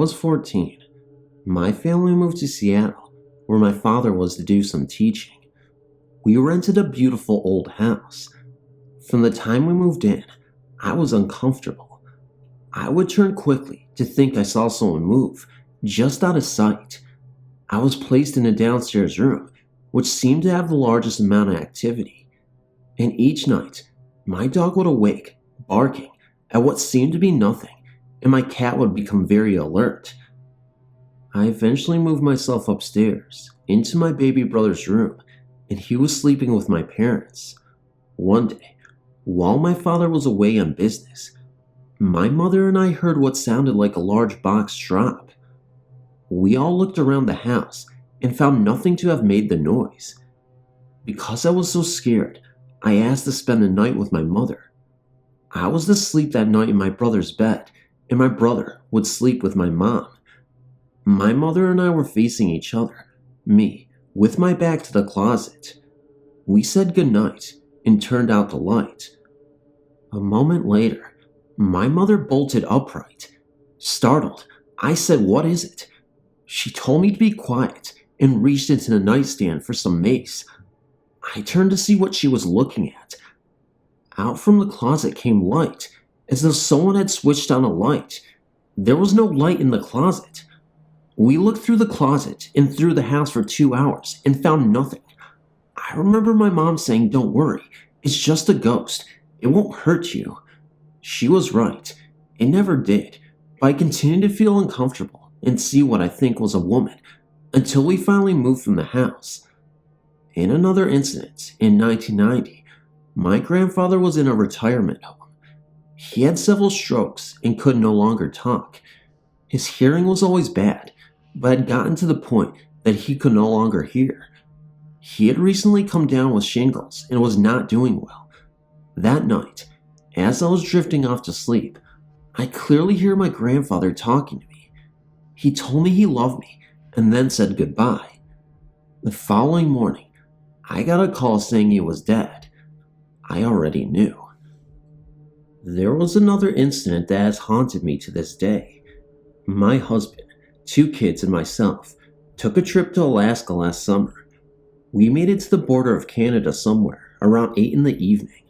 was 14. My family moved to Seattle, where my father was to do some teaching. We rented a beautiful old house. From the time we moved in, I was uncomfortable. I would turn quickly to think I saw someone move, just out of sight. I was placed in a downstairs room, which seemed to have the largest amount of activity. And each night, my dog would awake, barking at what seemed to be nothing, and my cat would become very alert. I eventually moved myself upstairs, into my baby brother's room, and he was sleeping with my parents. One day, while my father was away on business, my mother and I heard what sounded like a large box drop. We all looked around the house and found nothing to have made the noise. Because I was so scared, I asked to spend the night with my mother. I was to sleep that night in my brother's bed, and my brother would sleep with my mom. My mother and I were facing each other, me with my back to the closet. We said goodnight and turned out the light. A moment later, my mother bolted upright. Startled, I said, "What is it?" She told me to be quiet and reached into the nightstand for some mace. I turned to see what she was looking at. Out from the closet came light, as though someone had switched on a light. There was no light in the closet. We looked through the closet and through the house for 2 hours and found nothing. I remember my mom saying, "Don't worry, it's just a ghost. It won't hurt you." She was right. It never did, but I continued to feel uncomfortable and see what I think was a woman until we finally moved from the house. In another incident, in 1990, my grandfather was in a retirement home. He had several strokes and could no longer talk. His hearing was always bad, but had gotten to the point that he could no longer hear. He had recently come down with shingles and was not doing well. That night, as I was drifting off to sleep, I clearly hear my grandfather talking to me. He told me he loved me and then said goodbye. The following morning, I got a call saying he was dead. I already knew. There was another incident that has haunted me to this day. My husband, 2 kids, and myself took a trip to Alaska last summer. We made it to the border of Canada somewhere around 8 in the evening.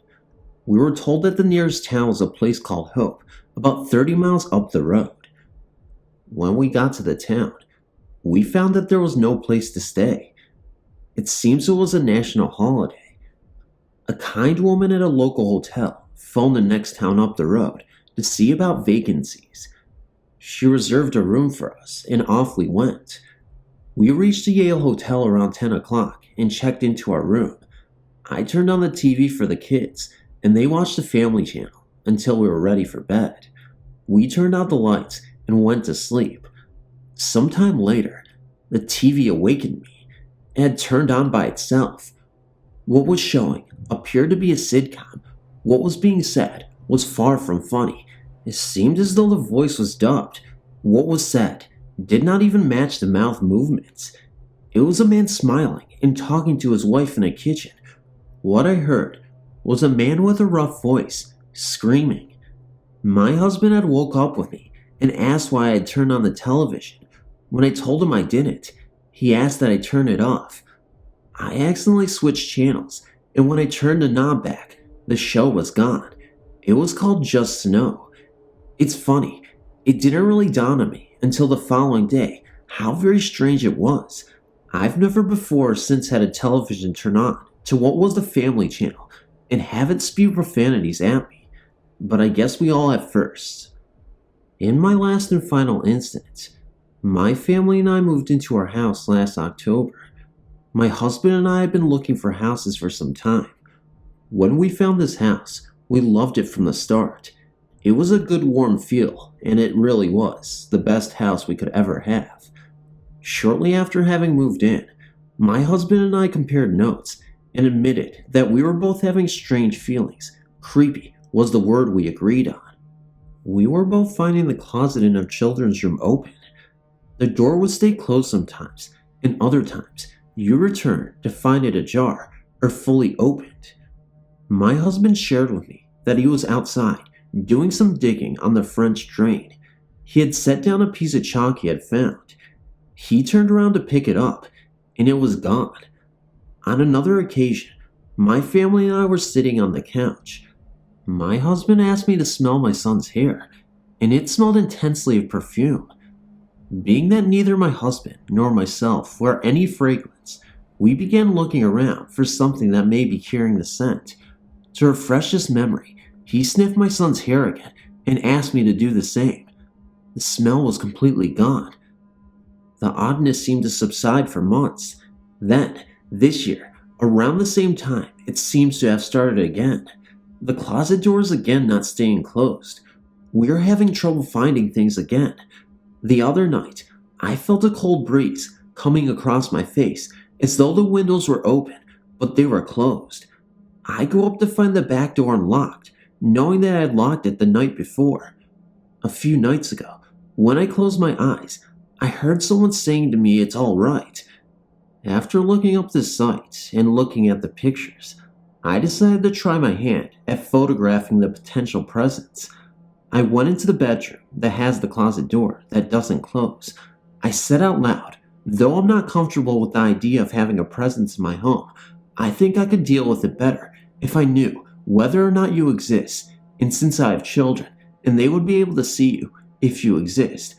We were told that the nearest town was a place called Hope, about 30 miles up the road. When we got to the town, we found that there was no place to stay. It seems it was a national holiday. A kind woman at a local hotel phoned the next town up the road to see about vacancies. She reserved a room for us, and off we went. We reached the Yale Hotel around 10 o'clock and checked into our room. I turned on the TV for the kids, and they watched the Family Channel until we were ready for bed. We turned out the lights and went to sleep. Sometime later, the TV awakened me. It had turned on by itself. What was showing appeared to be a sitcom. What was being said was far from funny. It seemed as though the voice was dubbed. What was said did not even match the mouth movements. It was a man smiling and talking to his wife in a kitchen. What I heard was a man with a rough voice, screaming. My husband had woke up with me and asked why I had turned on the television. When I told him I didn't, he asked that I turn it off. I accidentally switched channels, and when I turned the knob back, the show was gone. It was called Just Snow. It's funny, it didn't really dawn on me until the following day how very strange it was. I've never before or since had a television turn on to what was the Family Channel and have it spew profanities at me, but I guess we all have firsts. In my last and final instance, my family and I moved into our house last October. My husband and I had been looking for houses for some time. When we found this house, we loved it from the start. It was a good warm feel, and it really was the best house we could ever have. Shortly after having moved in, my husband and I compared notes and admitted that we were both having strange feelings. Creepy was the word we agreed on. We were both finding the closet in our children's room open. The door would stay closed sometimes, and other times you return to find it ajar or fully opened. My husband shared with me that he was outside doing some digging on the French drain. He had set down a piece of chalk he had found. He turned around to pick it up, and it was gone. On another occasion, my family and I were sitting on the couch. My husband asked me to smell my son's hair, and it smelled intensely of perfume. Being that neither my husband nor myself wear any fragrance, we began looking around for something that may be carrying the scent. To refresh his memory, he sniffed my son's hair again and asked me to do the same. The smell was completely gone. The oddness seemed to subside for months. Then, this year, around the same time, it seems to have started again. The closet door is again not staying closed. We are having trouble finding things again. The other night, I felt a cold breeze coming across my face as though the windows were open, but they were closed. I go up to find the back door unlocked, knowing that I had locked it the night before. A few nights ago, when I closed my eyes, I heard someone saying to me it's all right. After looking up the site and looking at the pictures, I decided to try my hand at photographing the potential presence. I went into the bedroom that has the closet door that doesn't close. I said out loud, though I'm not comfortable with the idea of having a presence in my home, I think I could deal with it better if I knew whether or not you exist, and since I have children, and they would be able to see you if you exist,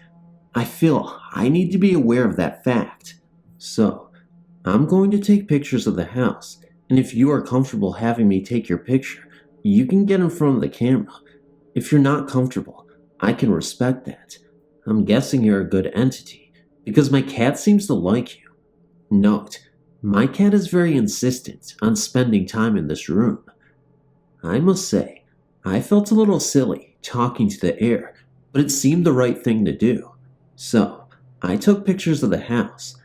I feel I need to be aware of that fact. So, I'm going to take pictures of the house, and if you are comfortable having me take your picture, you can get in front of the camera. If you're not comfortable, I can respect that. I'm guessing you're a good entity, because my cat seems to like you. Note, my cat is very insistent on spending time in this room. I must say, I felt a little silly talking to the air, but it seemed the right thing to do. So, I took pictures of the house.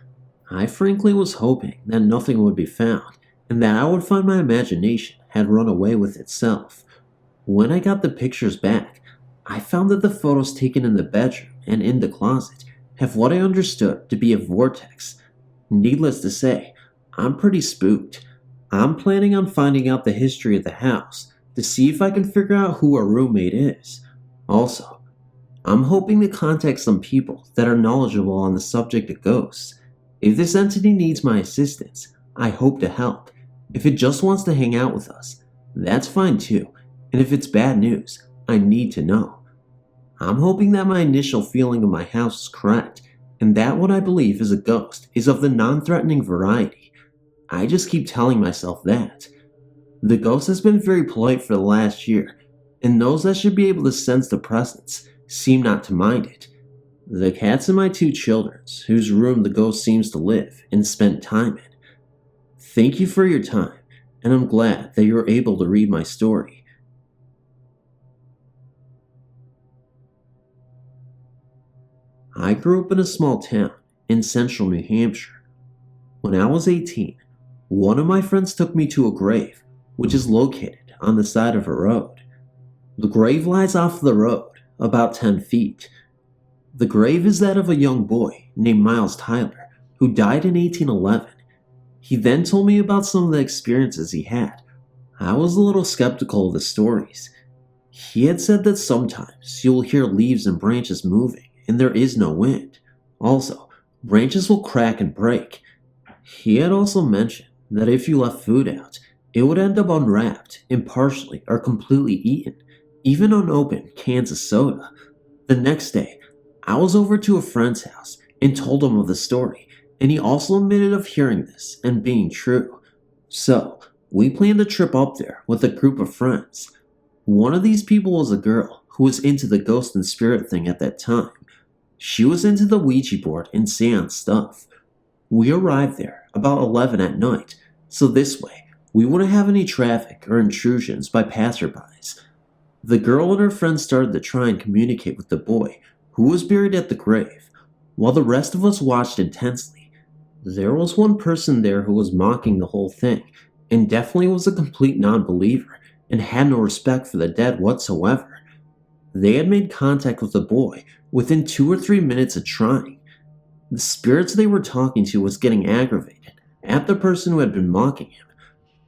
I frankly was hoping that nothing would be found, and that I would find my imagination had run away with itself. When I got the pictures back, I found that the photos taken in the bedroom and in the closet have what I understood to be a vortex. Needless to say, I'm pretty spooked. I'm planning on finding out the history of the house to see if I can figure out who our roommate is. Also, I'm hoping to contact some people that are knowledgeable on the subject of ghosts. If this entity needs my assistance, I hope to help. If it just wants to hang out with us, that's fine too. And if it's bad news, I need to know. I'm hoping that my initial feeling of my house is correct, and that what I believe is a ghost is of the non-threatening variety. I just keep telling myself that. The ghost has been very polite for the last year, and those that should be able to sense the presence seem not to mind it. The cats and my two children, whose room the ghost seems to live and spend time in. Thank you for your time, and I'm glad that you were able to read my story. I grew up in a small town in central New Hampshire. When I was 18, one of my friends took me to a grave, which is located on the side of a road. The grave lies off the road, about 10 feet. The grave is that of a young boy named Miles Tyler, who died in 1811. He then told me about some of the experiences he had. I was a little skeptical of the stories. He had said that sometimes you will hear leaves and branches moving, and there is no wind. Also, branches will crack and break. He had also mentioned that if you left food out, it would end up unwrapped and partially or completely eaten, even unopened cans of soda. The next day, I was over to a friend's house and told him of the story, and he also admitted of hearing this and being true. So, we planned a trip up there with a group of friends. One of these people was a girl who was into the ghost and spirit thing at that time. She was into the Ouija board and seance stuff. We arrived there about 11 at night, so this way we wouldn't have any traffic or intrusions by passerbys. The girl and her friends started to try and communicate with the boy who was buried at the grave, while the rest of us watched intensely. There was one person there who was mocking the whole thing, and definitely was a complete non-believer and had no respect for the dead whatsoever. They had made contact with the boy within 2 or 3 minutes of trying. The spirits they were talking to was getting aggravated at the person who had been mocking him.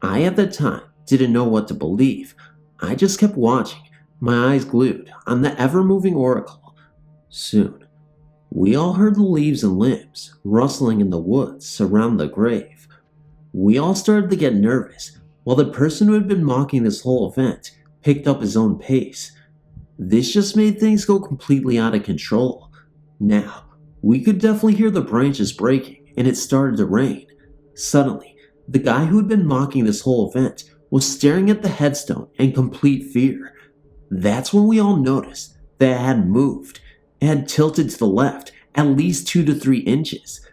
I at that time didn't know what to believe. I just kept watching, my eyes glued on the ever-moving oracle. Soon, we all heard the leaves and limbs rustling in the woods around the grave. We all started to get nervous, while the person who had been mocking this whole event picked up his own pace. This just made things go completely out of control. Now, we could definitely hear the branches breaking, and it started to rain. Suddenly, the guy who had been mocking this whole event was staring at the headstone in complete fear. That's when we all noticed that it had moved. It had tilted to the left at least 2 to 3 inches.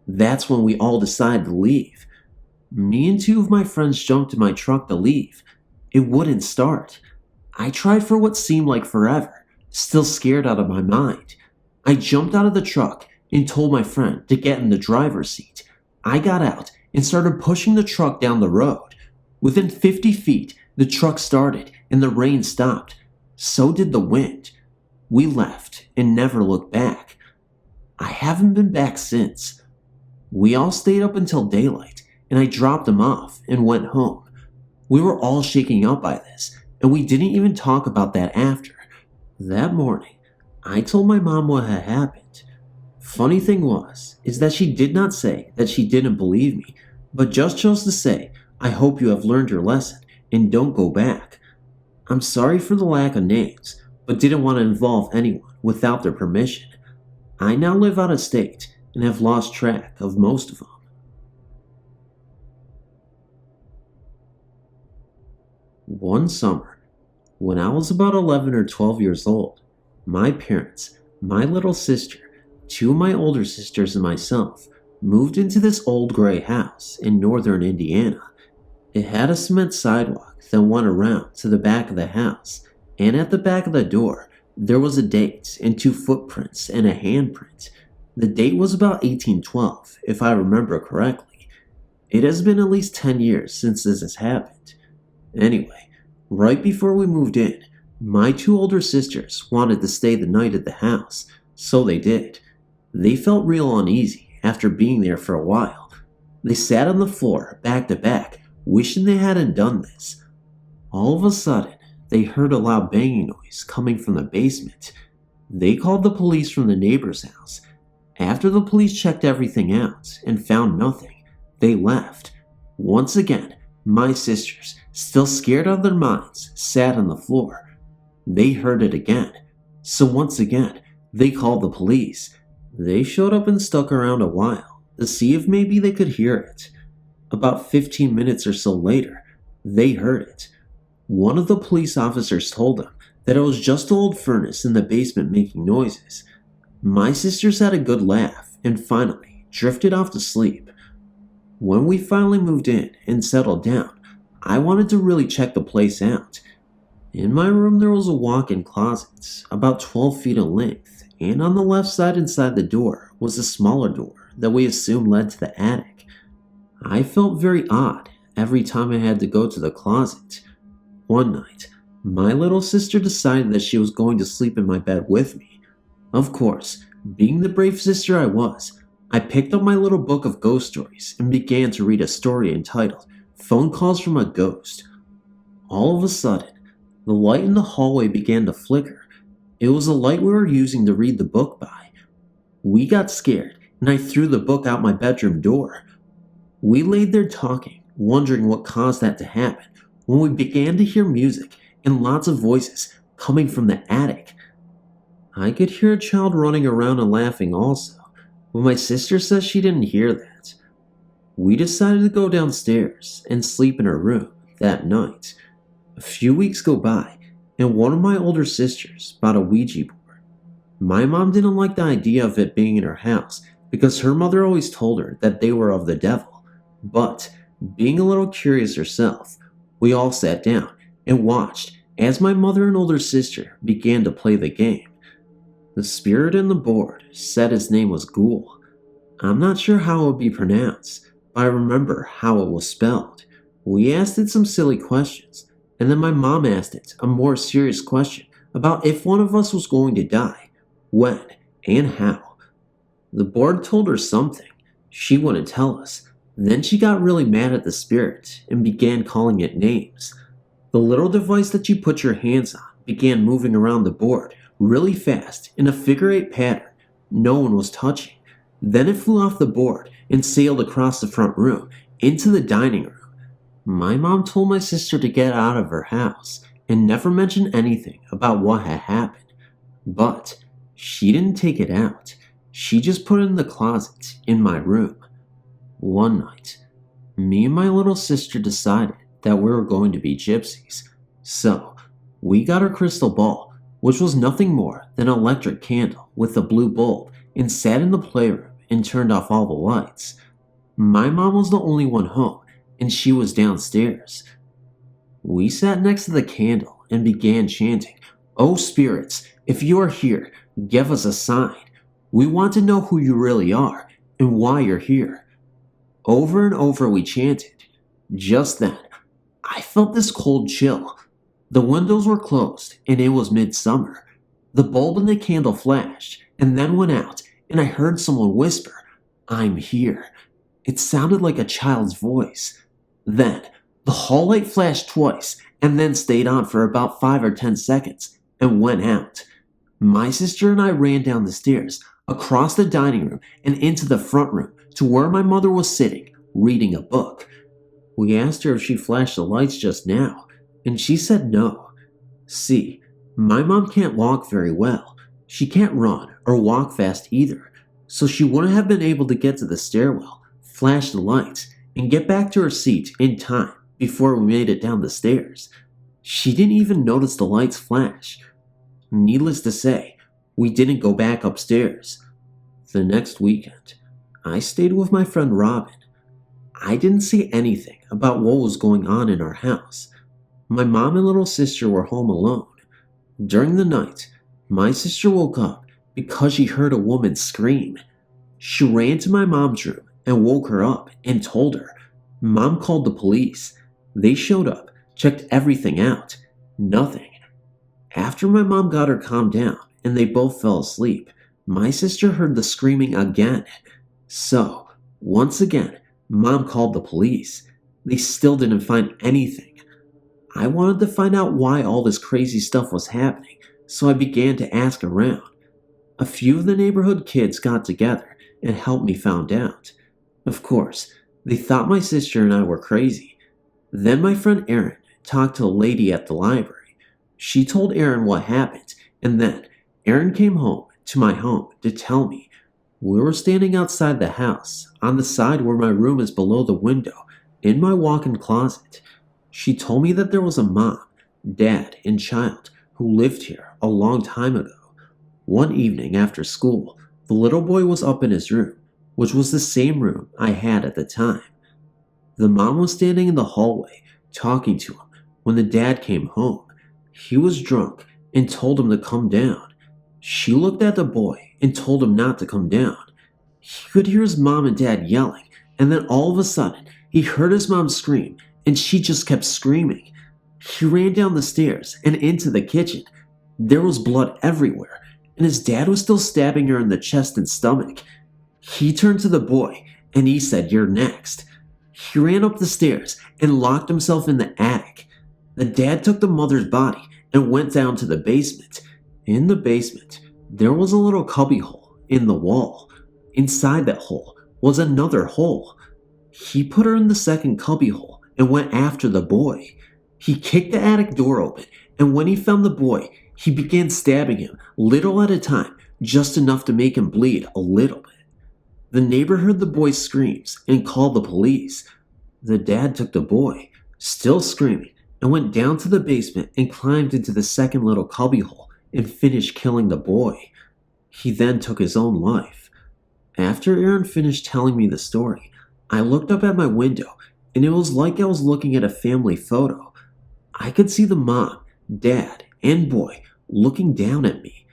That's when we all decided to leave. Me and 2 of my friends jumped in my truck to leave. It wouldn't start. I tried for what seemed like forever, still scared out of my mind. I jumped out of the truck and told my friend to get in the driver's seat. I got out and started pushing the truck down the road. Within 50 feet, the truck started and the rain stopped. So did the wind. We left and never looked back. I haven't been back since. We all stayed up until daylight, and I dropped them off and went home. We were all shaking up by this, and we didn't even talk about that after. That morning, I told my mom what had happened. Funny thing is that she did not say that she didn't believe me, but just chose to say, "I hope you have learned your lesson and don't go back." I'm sorry for the lack of names, but didn't want to involve anyone without their permission. I now live out of state and have lost track of most of them. One summer, when I was about 11 or 12 years old, my parents, my little sister, 2 of my older sisters, and myself moved into this old gray house in northern Indiana. It had a cement sidewalk that went around to the back of the house, and at the back of the door, there was a date and 2 footprints and a handprint. The date was about 1812, if I remember correctly. It has been at least 10 years since this has happened. Anyway, right before we moved in, my 2 older sisters wanted to stay the night at the house, so they did. They felt real uneasy after being there for a while. They sat on the floor, back to back, wishing they hadn't done this. All of a sudden, they heard a loud banging noise coming from the basement. They called the police from the neighbor's house. After the police checked everything out and found nothing, they left. Once again, my sisters, still scared out of their minds, sat on the floor. They heard it again. So once again, they called the police. They showed up and stuck around a while to see if maybe they could hear it. About 15 minutes or so later, they heard it. One of the police officers told them that it was just the old furnace in the basement making noises. My sisters had a good laugh and finally drifted off to sleep. When we finally moved in and settled down, I wanted to really check the place out. In my room there was a walk-in closet, about 12 feet in length, and on the left side inside the door was a smaller door that we assumed led to the attic. I felt very odd every time I had to go to the closet. One night, my little sister decided that she was going to sleep in my bed with me. Of course, being the brave sister I was, I picked up my little book of ghost stories and began to read a story entitled "Phone Calls from a Ghost." All of a sudden, the light in the hallway began to flicker. It was the light we were using to read the book by. We got scared, and I threw the book out my bedroom door. We laid there talking, wondering what caused that to happen, when we began to hear music and lots of voices coming from the attic. I could hear a child running around and laughing also, but my sister says she didn't hear that. We decided to go downstairs and sleep in her room that night. A few weeks go by, and one of my older sisters bought a Ouija board. My mom didn't like the idea of it being in her house because her mother always told her that they were of the devil. But, being a little curious herself, we all sat down and watched as my mother and older sister began to play the game. The spirit in the board said his name was Ghoul. I'm not sure how it would be pronounced, but I remember how it was spelled. We asked it some silly questions, and then my mom asked it a more serious question about if one of us was going to die, when, and how. The board told her something. She wouldn't tell us. Then she got really mad at the spirit and began calling it names. The little device that you put your hands on began moving around the board, really fast in a figure-8 pattern no one was touching. Then it flew off the board and sailed across the front room into the dining room. My mom told my sister to get out of her house and never mention anything about what had happened. But she didn't take it out. She just put it in the closet in my room. One night, me and my little sister decided that we were going to be gypsies. So, we got our crystal ball, which was nothing more than an electric candle with a blue bulb, and sat in the playroom and turned off all the lights. My mom was the only one home, and she was downstairs. We sat next to the candle and began chanting, "Oh spirits, if you are here, give us a sign. We want to know who you really are and why you're here." Over and over we chanted. Just then, I felt this cold chill. The windows were closed and it was midsummer. The bulb in the candle flashed and then went out, and I heard someone whisper, "I'm here." It sounded like a child's voice. Then, the hall light flashed twice and then stayed on for about 5 or 10 seconds and went out. My sister and I ran down the stairs, across the dining room, and into the front room to where my mother was sitting, reading a book. We asked her if she flashed the lights just now, and she said no. See, my mom can't walk very well. She can't run or walk fast either, so she wouldn't have been able to get to the stairwell, flash the lights, and get back to her seat in time before we made it down the stairs. She didn't even notice the lights flash. Needless to say, we didn't go back upstairs. The next weekend, I stayed with my friend Robin. I didn't see anything about what was going on in our house. My mom and little sister were home alone. During the night, my sister woke up because she heard a woman scream. She ran to my mom's room and woke her up and told her. Mom called the police. They showed up, checked everything out. Nothing. After my mom got her calmed down and they both fell asleep, my sister heard the screaming again. So, once again, Mom called the police. They still didn't find anything. I wanted to find out why all this crazy stuff was happening, so I began to ask around. A few of the neighborhood kids got together and helped me find out. Of course, they thought my sister and I were crazy. Then my friend Erin talked to a lady at the library. She told Erin what happened, and then Erin came home to my home to tell me. We were standing outside the house, on the side where my room is below the window, in my walk-in closet. She told me that there was a mom, dad, and child who lived here a long time ago. One evening after school, the little boy was up in his room, which was the same room I had at the time. The mom was standing in the hallway, talking to him, when the dad came home. He was drunk and told him to come down. She looked at the boy and told him not to come down. He could hear his mom and dad yelling, and then all of a sudden, he heard his mom scream, and she just kept screaming. He ran down the stairs and into the kitchen. There was blood everywhere, and his dad was still stabbing her in the chest and stomach. He turned to the boy, and he said, "You're next." He ran up the stairs and locked himself in the attic. The dad took the mother's body and went down to the basement. In the basement, there was a little cubby hole in the wall. Inside that hole was another hole. He put her in the second cubby hole and went after the boy. He kicked the attic door open, and when he found the boy, he began stabbing him little at a time, just enough to make him bleed a little bit. The neighbor heard the boy's screams and called the police. The dad took the boy, still screaming, and went down to the basement and climbed into the second little cubby hole and finished killing the boy. He then took his own life. After Erin finished telling me the story, I looked up at my window, and it was like I was looking at a family photo. I could see the mom, dad, and boy looking down at me.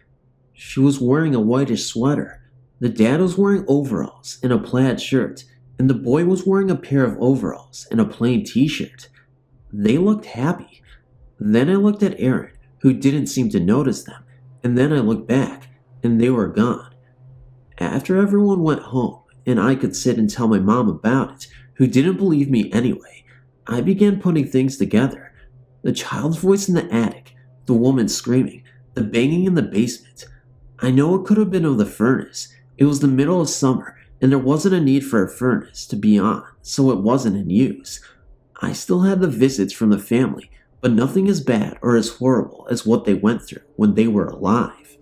She was wearing a whitish sweater. The dad was wearing overalls and a plaid shirt, and the boy was wearing a pair of overalls and a plain t-shirt. They looked happy. Then I looked at Erin, who didn't seem to notice them, and then I looked back, and they were gone. After everyone went home, and I could sit and tell my mom about it, who didn't believe me anyway, I began putting things together. The child's voice in the attic, the woman screaming, The banging in the basement. I know it could have been of the furnace. It was the middle of summer, and there wasn't a need for a furnace to be on, so it wasn't in use. I still had the visits from the family, but nothing as bad or as horrible as what they went through when they were alive.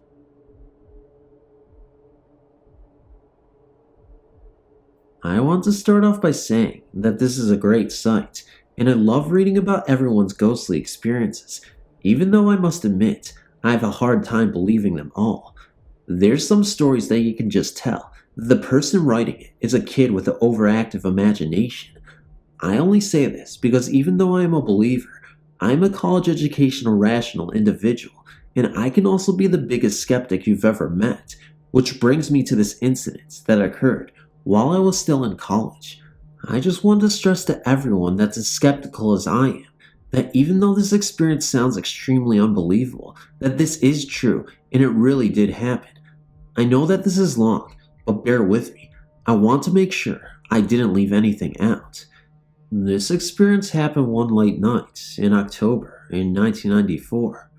I want to start off by saying that this is a great site, and I love reading about everyone's ghostly experiences, even though I must admit I have a hard time believing them all. There's some stories that you can just tell that the person writing it is a kid with an overactive imagination. I only say this because even though I am a believer, I am a college educational rational individual, and I can also be the biggest skeptic you've ever met, which brings me to this incident that occurred while I was still in college. I just want to stress to everyone that's as skeptical as I am, that even though this experience sounds extremely unbelievable, that this is true and it really did happen. I know that this is long, but bear with me. I want to make sure I didn't leave anything out. This experience happened one late night in October in 1994.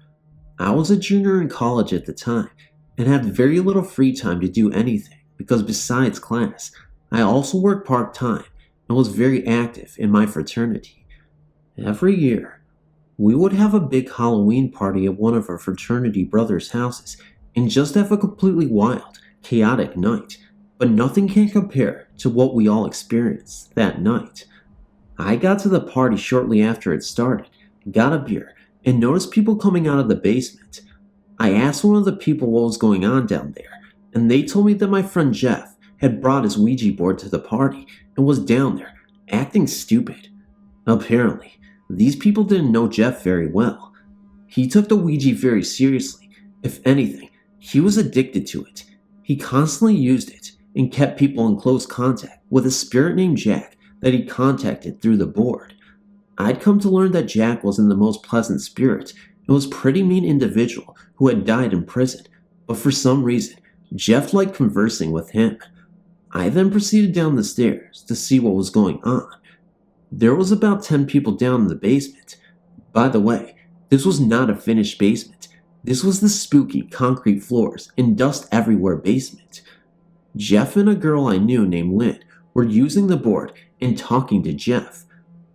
I was a junior in college at the time and had very little free time to do anything because besides class, I also worked part-time and was very active in my fraternity. Every year, we would have a big Halloween party at one of our fraternity brothers' houses and just have a completely wild, chaotic night, but nothing can compare to what we all experienced that night. I got to the party shortly after it started, got a beer, and noticed people coming out of the basement. I asked one of the people what was going on down there, and they told me that my friend Jeff had brought his Ouija board to the party and was down there, acting stupid. Apparently, these people didn't know Jeff very well. He took the Ouija very seriously. If anything, he was addicted to it. He constantly used it and kept people in close contact with a spirit named Jack that he contacted through the board. I'd come to learn that Jack wasn't the most pleasant spirit and was a pretty mean individual who had died in prison, but for some reason, Jeff liked conversing with him. I then proceeded down the stairs to see what was going on. There was about 10 people down in the basement. By the way, this was not a finished basement. This was the spooky concrete floors and dust everywhere basement. Jeff and a girl I knew named Lynn were using the board and talking to Jeff.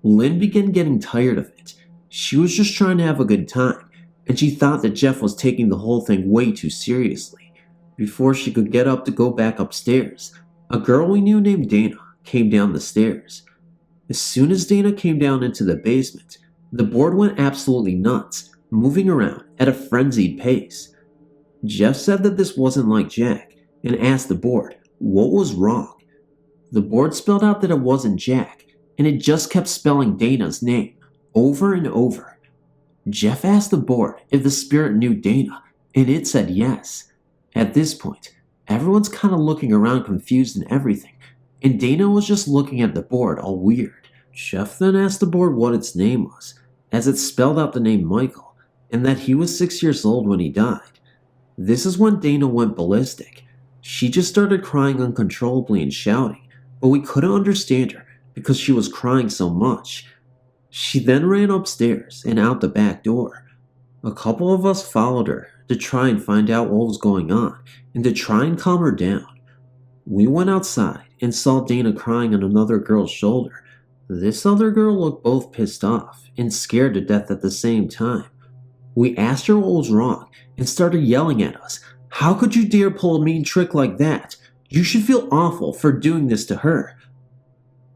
Lynn began getting tired of it. She was just trying to have a good time, and she thought that Jeff was taking the whole thing way too seriously. Before she could get up to go back upstairs, a girl we knew named Dana came down the stairs. As soon as Dana came down into the basement, the board went absolutely nuts, moving around at a frenzied pace. Jeff said that this wasn't like Jack and asked the board what was wrong. The board spelled out that it wasn't Jack, and it just kept spelling Dana's name over and over. Jeff asked the board if the spirit knew Dana, and it said yes. At this point, everyone's kind of looking around confused and everything, and Dana was just looking at the board all weird. Jeff then asked the board what its name was, as it spelled out the name Michael, and that he was 6 years old when he died. This is when Dana went ballistic. She just started crying uncontrollably and shouting, but we couldn't understand her because she was crying so much. She then ran upstairs and out the back door. A couple of us followed her to try and find out what was going on and to try and calm her down. We went outside and saw Dana crying on another girl's shoulder. This other girl looked both pissed off and scared to death at the same time. We asked her what was wrong and started yelling at us. How could you dare pull a mean trick like that? You should feel awful for doing this to her.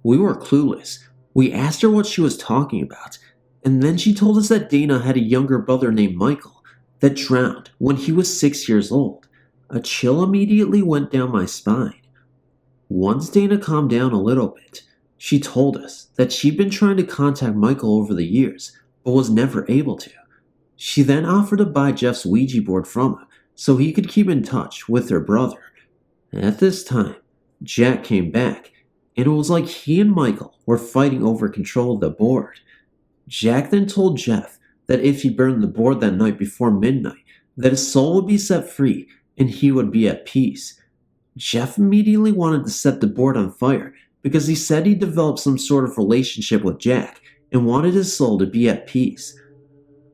We were clueless. We asked her what she was talking about, and then she told us that Dana had a younger brother named Michael that drowned when he was 6 years old. A chill immediately went down my spine. Once Dana calmed down a little bit, she told us that she'd been trying to contact Michael over the years, but was never able to. She then offered to buy Jeff's Ouija board from him so he could keep in touch with her brother. At this time, Jack came back, and it was like he and Michael were fighting over control of the board. Jack then told Jeff that if he burned the board that night before midnight, that his soul would be set free and he would be at peace. Jeff immediately wanted to set the board on fire because he said he developed some sort of relationship with Jack and wanted his soul to be at peace.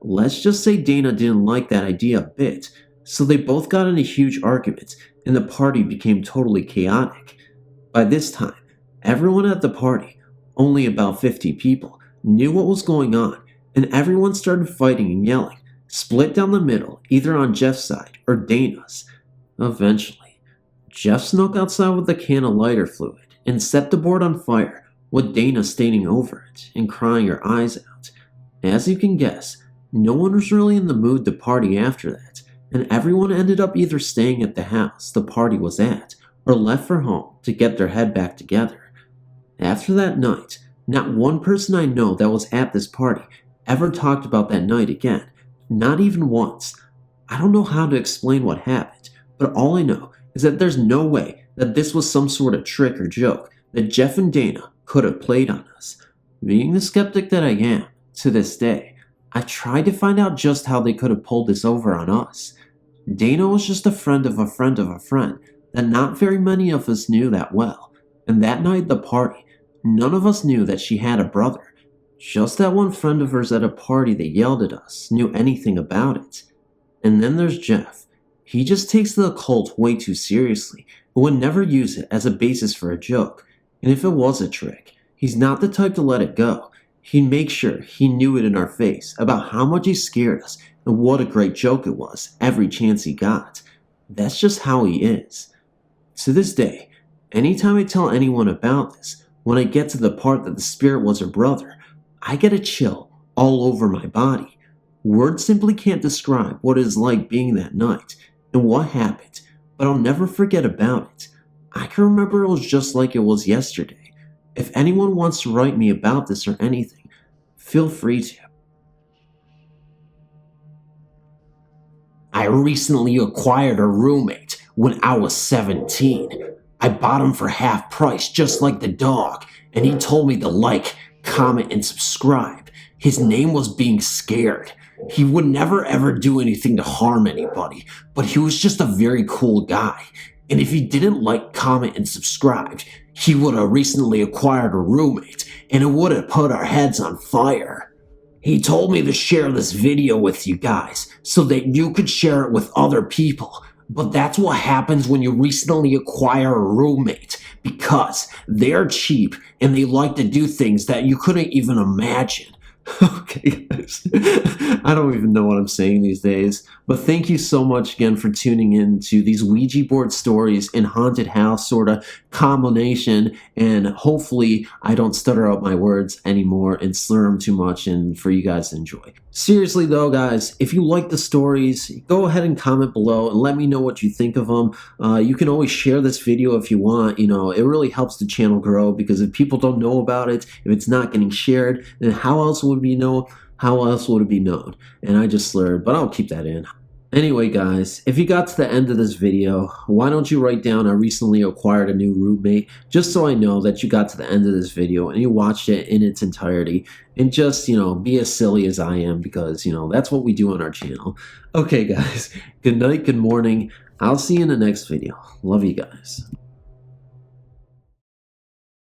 Let's just say Dana didn't like that idea a bit, so they both got in a huge argument, and the party became totally chaotic. By this time, everyone at the party, only about 50 people, knew what was going on, and everyone started fighting and yelling, split down the middle, either on Jeff's side or Dana's. Eventually, Jeff snuck outside with a can of lighter fluid and set the board on fire, with Dana standing over it and crying her eyes out. As you can guess, no one was really in the mood to party after that, and everyone ended up either staying at the house the party was at or left for home to get their head back together. After that night, not one person I know that was at this party ever talked about that night again, not even once. I don't know how to explain what happened, but all I know is that there's no way that this was some sort of trick or joke that Jeff and Dana could have played on us. Being the skeptic that I am, to this day, I tried to find out just how they could have pulled this over on us. Dana was just a friend of a friend of a friend that not very many of us knew that well, and that night at the party, none of us knew that she had a brother. Just that one friend of hers at a party that yelled at us knew anything about it. And then there's Jeff. He just takes the occult way too seriously and would never use it as a basis for a joke. And if it was a trick, he's not the type to let it go. He'd make sure he knew it in our face about how much he scared us and what a great joke it was every chance he got. That's just how he is. To this day, anytime I tell anyone about this, when I get to the part that the spirit was her brother, I get a chill all over my body. Words simply can't describe what it is like being that night and what happened, but I'll never forget about it. I can remember it was just like it was yesterday. If anyone wants to write me about this or anything, feel free to. I recently acquired a roommate when I was 17. I bought him for half price, just like the dog, and he told me to like, comment, and subscribe. His name was Being Scared. He would never ever do anything to harm anybody, but he was just a very cool guy. And if he didn't like, comment, and subscribe, he would have recently acquired a roommate, and it would have put our heads on fire. He told me to share this video with you guys, so that you could share it with other people. But that's what happens when you recently acquire a roommate, because they're cheap and they like to do things that you couldn't even imagine. Okay, guys. I don't even know what I'm saying these days, but thank you so much again for tuning in to these Ouija board stories and haunted house sort of combination, and hopefully I don't stutter out my words anymore and slur them too much, and for you guys to enjoy. Seriously though, guys, if you like the stories, go ahead and comment below and let me know what you think of them. You can always share this video if you want. You know, it really helps the channel grow, because if people don't know about it, if it's not getting shared, then how else would we know? How else would it be known? And I just slurred, but I'll keep that in. Anyway, guys, if you got to the end of this video, why don't you write down I recently acquired a new roommate, just so I know that you got to the end of this video and you watched it in its entirety, and just, you know, be as silly as I am, because, you know, that's what we do on our channel. Okay, guys, good night, good morning. I'll see you in the next video. Love you guys.